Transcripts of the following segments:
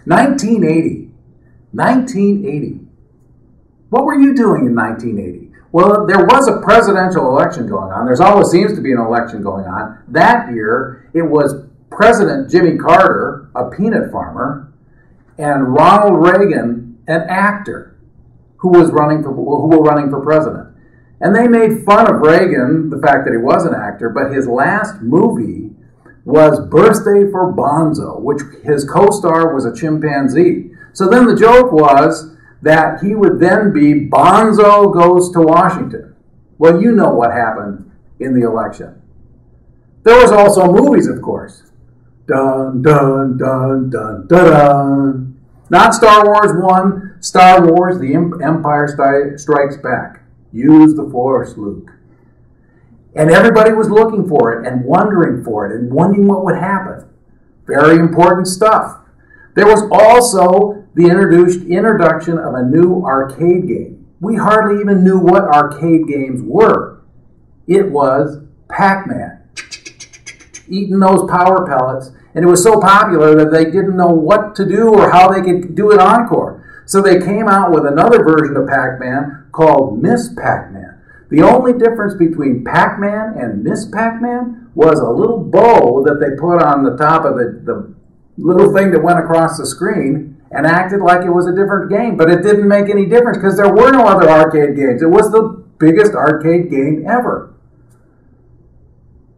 1980. 1980. What were you doing in 1980? Well, there was a presidential election going on. There's always seems to be an election going on. That year, it was President Jimmy Carter, a peanut farmer, and Ronald Reagan, an actor, who were running for president. And they made fun of Reagan, the fact that he was an actor, but his last movie was Birthday for Bonzo, which his co-star was a chimpanzee. So then the joke was that he would then be Bonzo Goes to Washington. Well, you know what happened in the election. There was also movies, of course. Dun, dun, dun, dun, dun, dun. Not Star Wars 1, Star Wars, The Empire Strikes Back. Use the Force, Luke. And everybody was looking for it and wondering for it and wondering what would happen. Very important stuff. There was also the introduction of a new arcade game. We hardly even knew what arcade games were. It was Pac-Man. Eating those power pellets. And it was so popular that they didn't know what to do or how they could do it encore. So they came out with another version of Pac-Man called Miss Pac-Man. The only difference between Pac-Man and Miss Pac-Man was a little bow that they put on the top of the little thing that went across the screen and acted like it was a different game. But it didn't make any difference because there were no other arcade games. It was the biggest arcade game ever.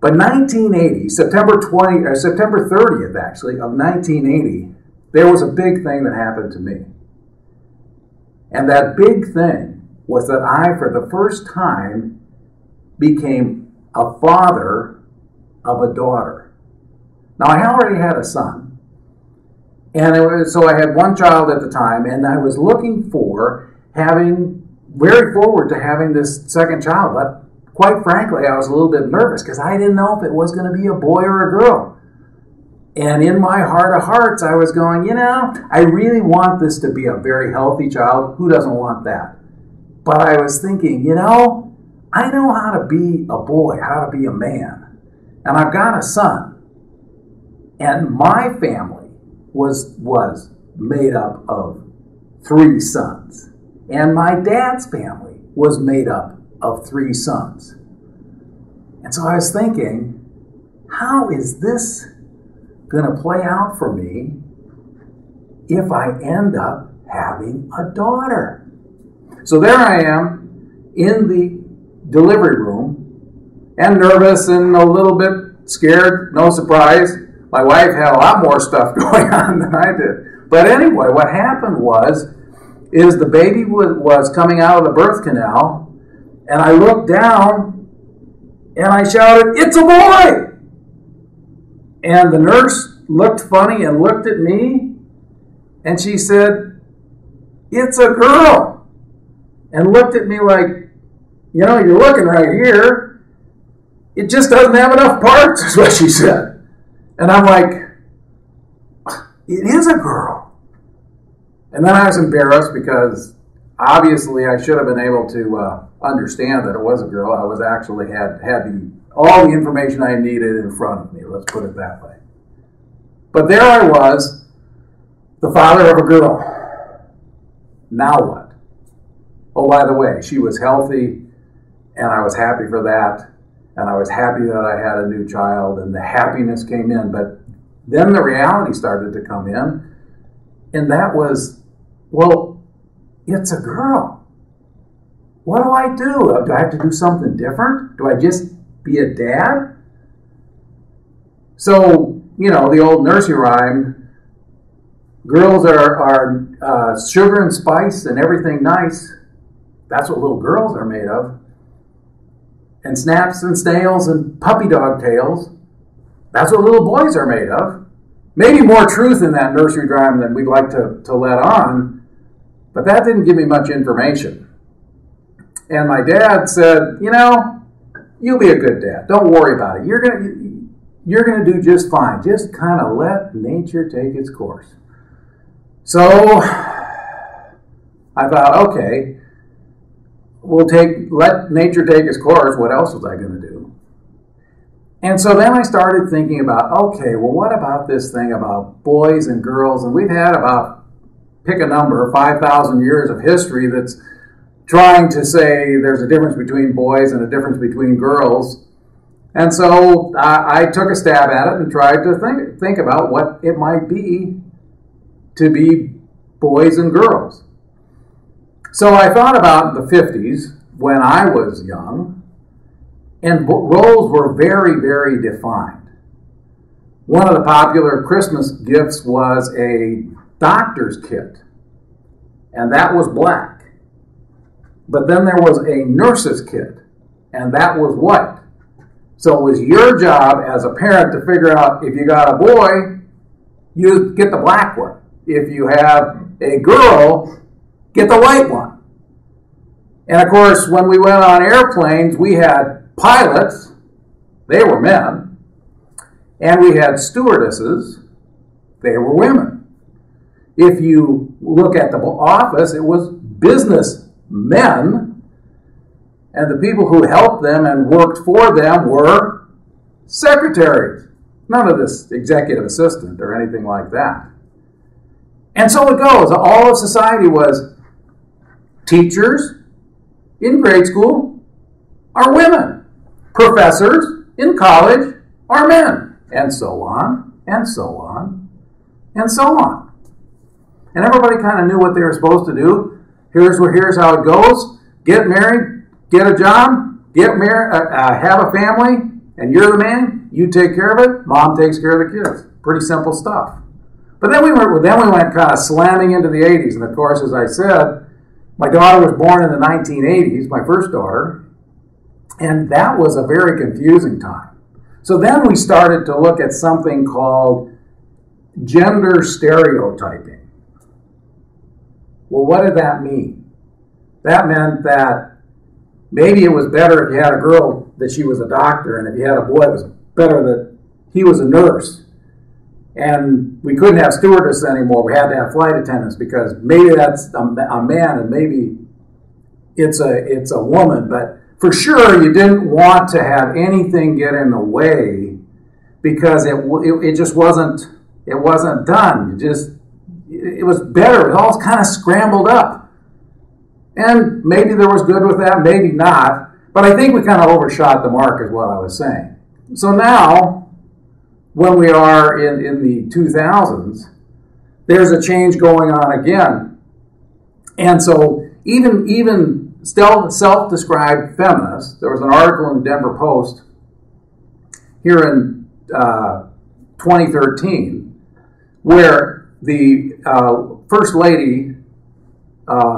But 1980, September 30th actually, of 1980, there was a big thing that happened to me. And that big thing was that I, for the first time, became a father of a daughter. Now, I already had a son. And so I had one child at the time, and I was looking very forward to having this second child. But quite frankly, I was a little bit nervous because I didn't know if it was going to be a boy or a girl. And in my heart of hearts, I was going, I really want this to be a very healthy child. Who doesn't want that? But I was thinking, I know how to be a boy, how to be a man. And I've got a son. And my family was made up of 3 sons. And my dad's family was made up of 3 sons. And so I was thinking, how is this going to play out for me if I end up having a daughter? So there I am in the delivery room and nervous and a little bit scared, no surprise. My wife had a lot more stuff going on than I did. But anyway, what happened is the baby was coming out of the birth canal, and I looked down and I shouted, "It's a boy!" And the nurse looked funny and looked at me, and she said, "It's a girl." And looked at me like, "You're looking right here. It just doesn't have enough parts," is what she said. And I'm like, "It is a girl." And then I was embarrassed because obviously I should have been able to understand that it was a girl. I was actually had all the information I needed in front of me, let's put it that way. But there I was, the father of a girl. Now what? Oh, by the way, she was healthy, and I was happy for that, and I was happy that I had a new child, and the happiness came in. But then the reality started to come in, and that was, well, it's a girl. What do I do? Do I have to do something different? Do I just be a dad? So, the old nursery rhyme, girls are sugar and spice and everything nice. That's what little girls are made of. And snaps and snails and puppy dog tails. That's what little boys are made of. Maybe more truth in that nursery rhyme than we'd like to let on, but that didn't give me much information. And my dad said, you'll be a good dad. Don't worry about it. You're gonna do just fine. Just kind of let nature take its course. So I thought, okay, let nature take its course. What else was I going to do? And so then I started thinking about, okay, well, what about this thing about boys and girls? And we've had about, pick a number, 5,000 years of history that's trying to say there's a difference between boys and a difference between girls. And so I took a stab at it and tried to think about what it might be to be boys and girls. So I thought about the 50s when I was young, and roles were very, very defined. One of the popular Christmas gifts was a doctor's kit, and that was black. But then there was a nurse's kit, and that was white. So it was your job as a parent to figure out if you got a boy, you get the black one. If you have a girl, get the white one. And of course, when we went on airplanes, we had pilots, they were men, and we had stewardesses, they were women. If you look at the office, it was business men, and the people who helped them and worked for them were secretaries. None of this executive assistant or anything like that. And so it goes. All of society was teachers in grade school are women. Professors in college are men. And so on, and so on, and so on. And everybody kind of knew what they were supposed to do. Here's how it goes. Get married, get a job, get married, have a family, and you're the man. You take care of it. Mom takes care of the kids. Pretty simple stuff. But then we went kind of slamming into the 80s. And of course, as I said, my daughter was born in the 1980s, my first daughter, and that was a very confusing time. So then we started to look at something called gender stereotyping. Well, what did that mean? That meant that maybe it was better if you had a girl that she was a doctor, and if you had a boy, it was better that he was a nurse. And we couldn't have stewardess anymore. We had to have flight attendants because maybe that's a man and maybe it's a woman. But for sure, you didn't want to have anything get in the way because it just wasn't done. It was better. It all kind of scrambled up. And maybe there was good with that, maybe not. But I think we kind of overshot the mark is what I was saying. So now, when we are in the 2000s, there's a change going on again. And so even still self-described feminists, there was an article in the Denver Post here in 2013 where the First Lady,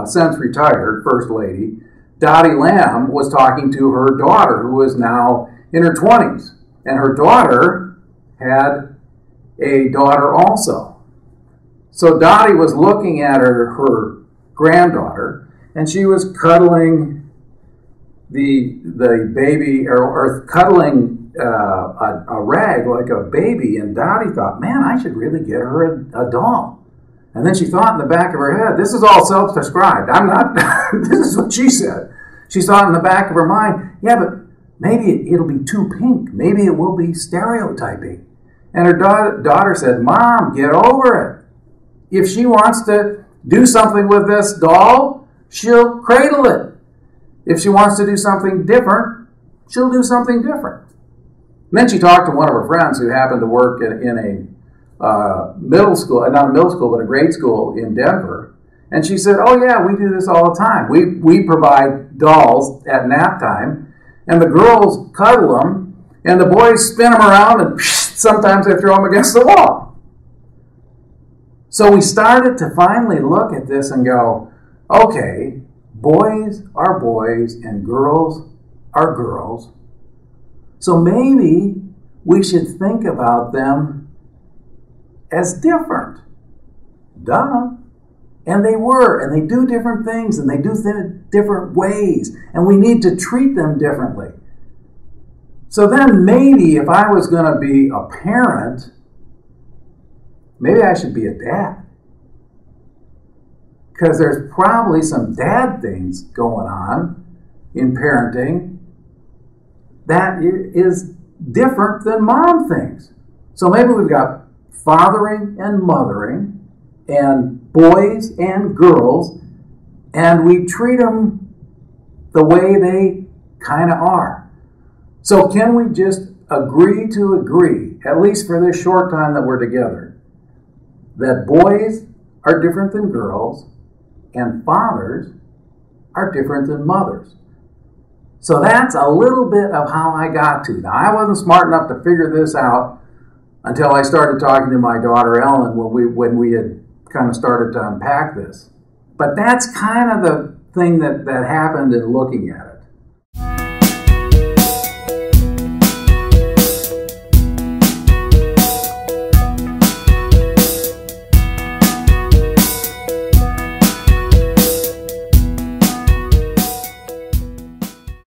since retired First Lady, Dottie Lamb was talking to her daughter who is now in her 20s. And her daughter had a daughter also. So Dottie was looking at her granddaughter, and she was cuddling the baby, or cuddling a rag like a baby, and Dottie thought, man, I should really get her a doll. And then she thought in the back of her head, this is all self-described. I'm not, this is what she said. She thought in the back of her mind, yeah, but maybe it'll be too pink. Maybe it will be stereotyping. And her daughter said, Mom, get over it. If she wants to do something with this doll, she'll cradle it. If she wants to do something different, she'll do something different. And then she talked to one of her friends who happened to work in a middle school, not a middle school, but a grade school in Denver. And she said, oh yeah, we do this all the time. We provide dolls at nap time, and the girls cuddle them, and the boys spin them around, and sometimes they throw them against the wall. So we started to finally look at this and go, okay, boys are boys and girls are girls. So maybe we should think about them as different. Duh. And they were, and they do different things, and they do different ways, and we need to treat them differently. So then maybe if I was going to be a parent, maybe I should be a dad. Because there's probably some dad things going on in parenting that is different than mom thinks. So maybe we've got fathering and mothering and boys and girls, and we treat them the way they kind of are. So can we just agree to agree, at least for this short time that we're together, that boys are different than girls and fathers are different than mothers? So that's a little bit of how I got to. Now, I wasn't smart enough to figure this out until I started talking to my daughter Ellen when we had kind of started to unpack this. But that's kind of the thing that happened in looking at it.